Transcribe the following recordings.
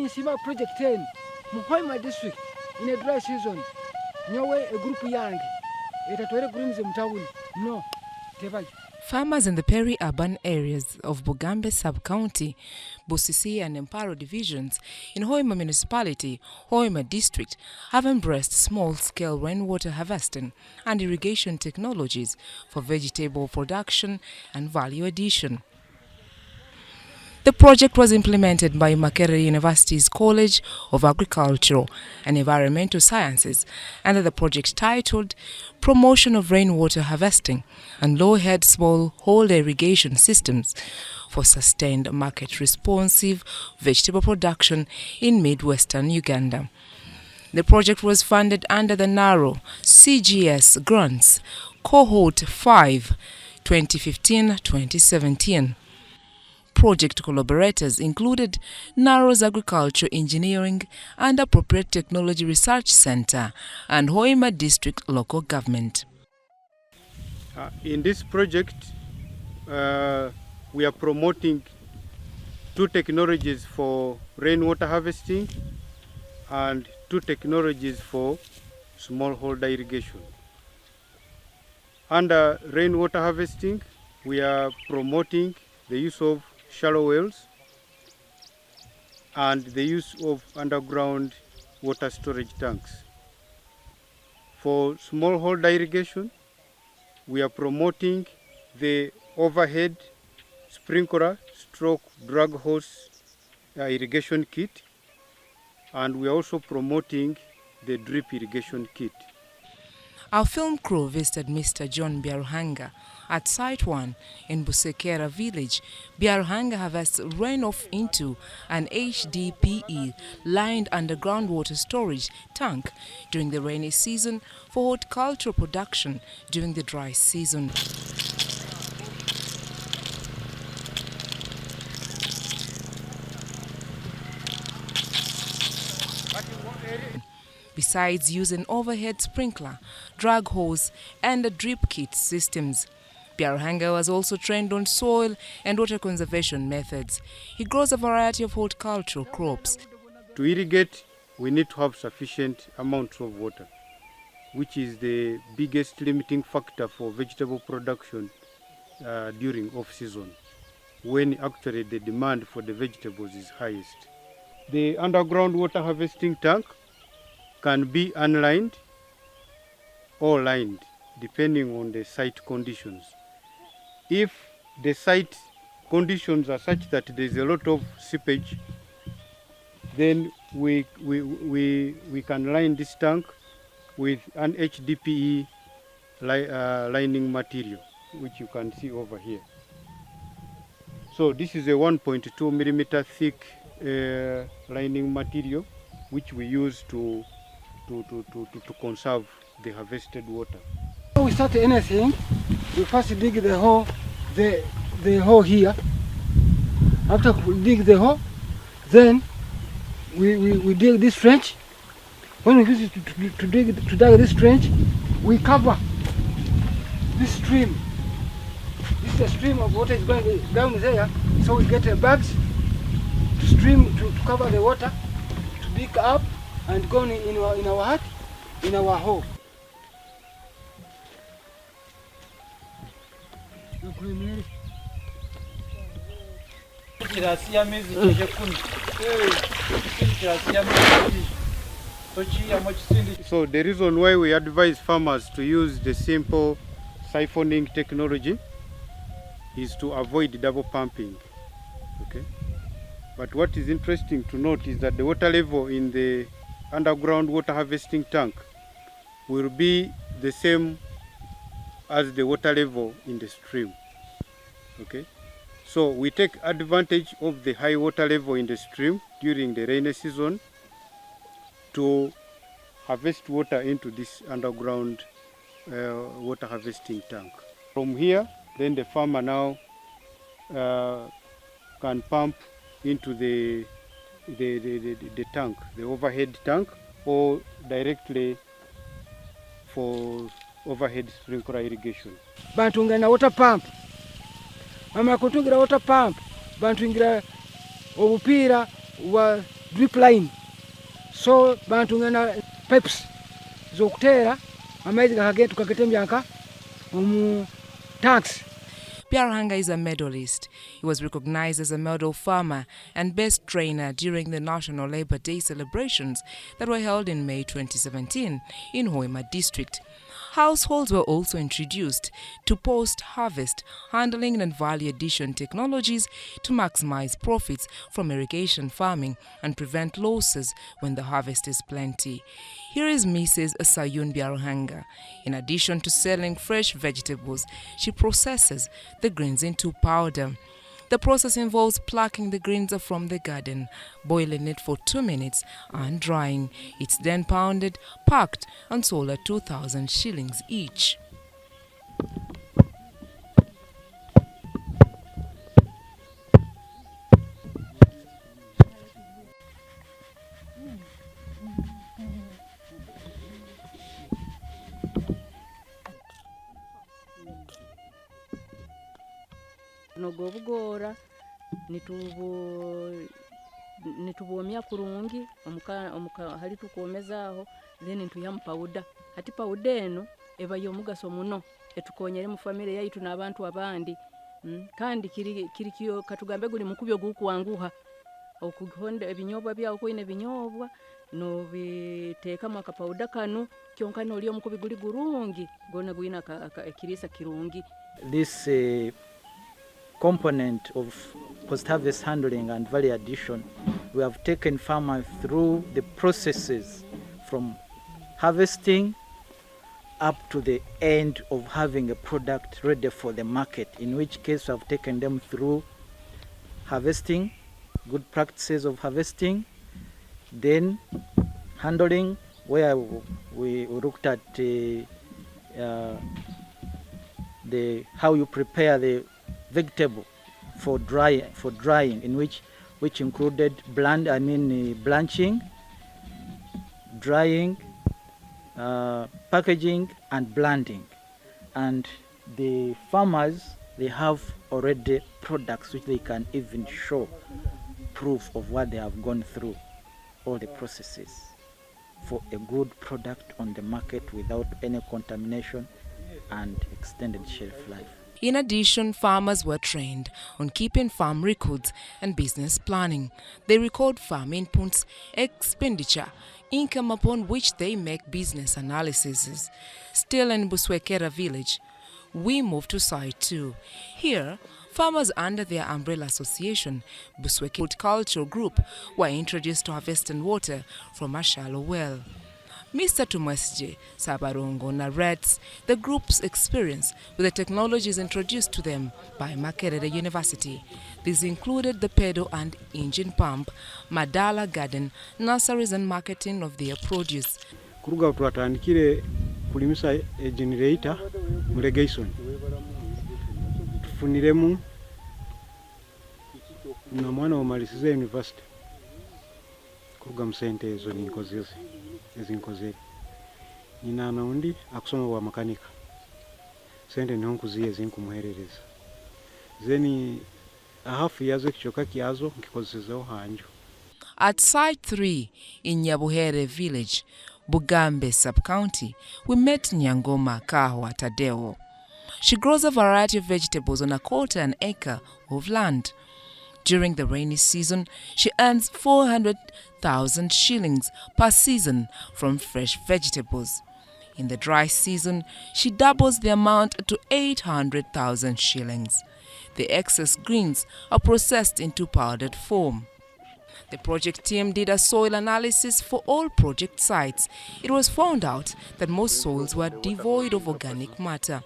When you see my project 10, my district in a dry season, nyowe a group young, itatwere greens mtawuni. No, tebaji. Farmers in the peri-urban areas of Bugambe Sub-County, Busisi and Emparo divisions in Hoima Municipality, Hoima District have embraced small-scale rainwater harvesting and irrigation technologies for vegetable production and value addition. The project was implemented by Makerere University's College of Agricultural and Environmental Sciences under the project titled Promotion of Rainwater Harvesting and Low-Head Small-Holder Irrigation Systems for Sustained Market-Responsive Vegetable Production in Midwestern Uganda. The project was funded under the narrow CGS Grants, Cohort 5, 2015-2017. Project collaborators included Narrow's Agriculture Engineering and Appropriate Technology Research Center and Hoima District Local Government. In this project, we are promoting 2 technologies for rainwater harvesting and 2 technologies for smallholder irrigation. Under rainwater harvesting, we are promoting the use of shallow wells and the use of underground water storage tanks. For smallholder irrigation, we are promoting the overhead sprinkler stroke drag hose irrigation kit, and we are also promoting the drip irrigation kit. Our film crew visited Mr. John Biaruhanga at Site 1 in Busekera village. Biaruhanga harvests runoff into an HDPE-lined underground water storage tank during the rainy season for horticultural production during the dry season. Besides using overhead sprinkler, drag hose and a drip kit systems, Biaruhanga was also trained on soil and water conservation methods. He grows a variety of horticultural crops. To irrigate, we need to have sufficient amounts of water, which is the biggest limiting factor for vegetable production during off-season, when actually the demand for the vegetables is highest. The underground water harvesting tank can be unlined or lined, depending on the site conditions. If the site conditions are such that there is a lot of seepage, then we can line this tank with an HDPE lining material, which you can see over here. So this is a 1.2 millimeter thick lining material, which we use to conserve the harvested water. Before we start anything, we first dig the hole here. After we dig the hole, then we dig this trench. When we use it to dig this trench, we cover this stream. This is a stream of water is going down there, so we get bags to stream to cover the water, to dig up and go in our hut, in our hole. So the reason why we advise farmers to use the simple siphoning technology is to avoid double pumping. Okay. But what is interesting to note is that the water level in the underground water harvesting tank will be the same as the water level in the stream. Okay, so we take advantage of the high water level in the stream during the rainy season to harvest water into this underground water harvesting tank. From here, then the farmer now can pump into the tank, the overhead tank, or directly for overhead sprinkler irrigation. Bantu na water pump. Mama kutungira water pump. Bantu ingira obupira wa drip line. So bantu ngena pipes zokuteera amaizi tukagetembyanka mu tanks. Byarhanga is a medalist. He was recognized as a medal farmer and best trainer during the National Labour Day celebrations that were held in May 2017 in Hoima district. Households were also introduced to post-harvest handling and value addition technologies to maximize profits from irrigation farming and prevent losses when the harvest is plenty. Here is Mrs. Sayun Byarhanga. In addition to selling fresh vegetables, she processes the greens into powder. The process involves plucking the greens from the garden, boiling it for 2 minutes and drying. It's then pounded, packed and sold at 2,000 shillings each. Nogo bugora nitubomya kurungi omuka hali tukomezaho then ntuyam powder hati powder eno eba yomugaso muno etukonyere mu family yaitu n'abantu abandi kandi kirikiyo katugambe guli mukubyo gukwanguha okuhonda ebinyobwa byawo koine binyobwa no biteka maka powder kanu kyonka no liyo mukubi guli gurungi gona guina kirisa kirungi. This component of post-harvest handling and value addition, we have taken farmers through the processes from harvesting up to the end of having a product ready for the market, in which case we have taken them through harvesting, good practices of harvesting, then handling, where we looked at how you prepare the vegetable for drying, in which included blanching, drying, packaging and blending. And the farmers, they have already products which they can even show proof of what they have gone through, all the processes for a good product on the market without any contamination and extended shelf life. In addition, farmers were trained on keeping farm records and business planning. They record farm inputs, expenditure, income upon which they make business analyses. Still in Buswekera village, we moved to site 2. Here, farmers under their umbrella association, Buswekera Cultural Group, were introduced to harvesting water from a shallow well. Mr. Tumwesje Sabarongo narrates the group's experience with the technologies introduced to them by Makerere University. These included the pedal and engine pump, Madala garden, nurseries and marketing of their produce. Kuruga twatandikire kulimisa generator mu irrigation. Tufuniremu na mwana omalisize university. Kuruga msente ezo ninkozeze. Ezinkozere nina naundi akusoma wa makanika sente niho nkuziye zinkumuherereza zeni hafu yazo kichoka kiazo nkikozezeho hanjo. At site 3 in Nyabuhere village, Bugambe sub-county, we met Nyangoma Kahwa Tadeo. She grows a variety of vegetables on a 1/4 acre of land. During the rainy season, she earns 400,000 shillings per season from fresh vegetables. In the dry season, she doubles the amount to 800,000 shillings. The excess greens are processed into powdered form. The project team did a soil analysis for all project sites. It was found out that most soils were devoid of organic matter.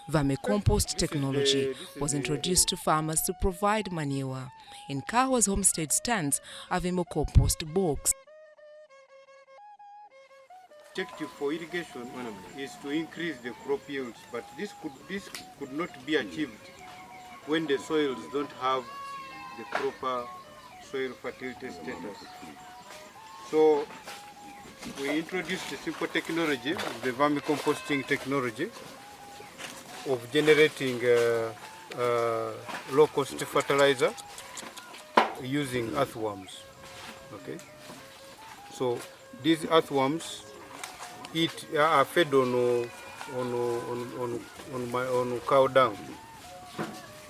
Vermicompost technology was introduced to farmers to provide manure. In Kahwa's homestead stands a vermicompost box. Objective for irrigation is to increase the crop yields, but this could not be achieved when the soils don't have the proper soil fertility status. So we introduced a simple technology, the vermicomposting technology, of generating low-cost fertilizer using earthworms. Okay. So these earthworms are fed on cow dung,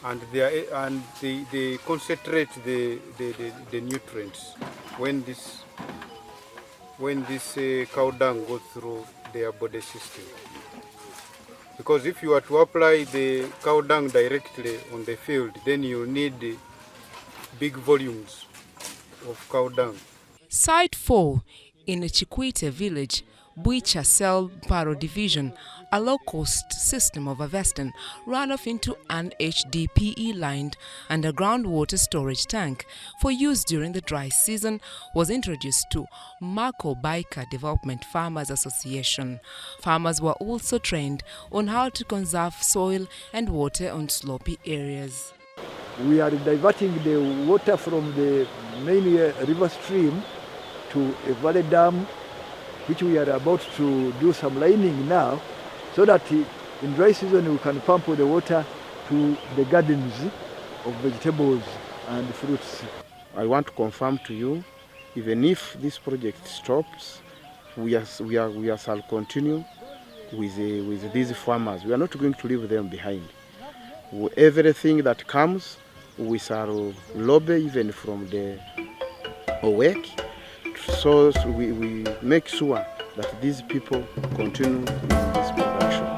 and they concentrate the nutrients when this cow dung goes through their body system. Because if you are to apply the cow dung directly on the field, then you need big volumes of cow dung. Site 4 in Chikwite village, Buicha Cell Furrow division, a low-cost system of harvesting ran off into an HDPE-lined underground water storage tank for use during the dry season was introduced to Marco Baika Development Farmers Association. Farmers were also trained on how to conserve soil and water on slopey areas. We are diverting the water from the main river stream to a valley dam, which we are about to do some lining now, so that in dry season we can pump the water to the gardens of vegetables and fruits. I want to confirm to you, even if this project stops, we shall continue with these farmers. We are not going to leave them behind. Everything that comes, we shall lobby even from the OWEC, so we make sure that these people continue with this production.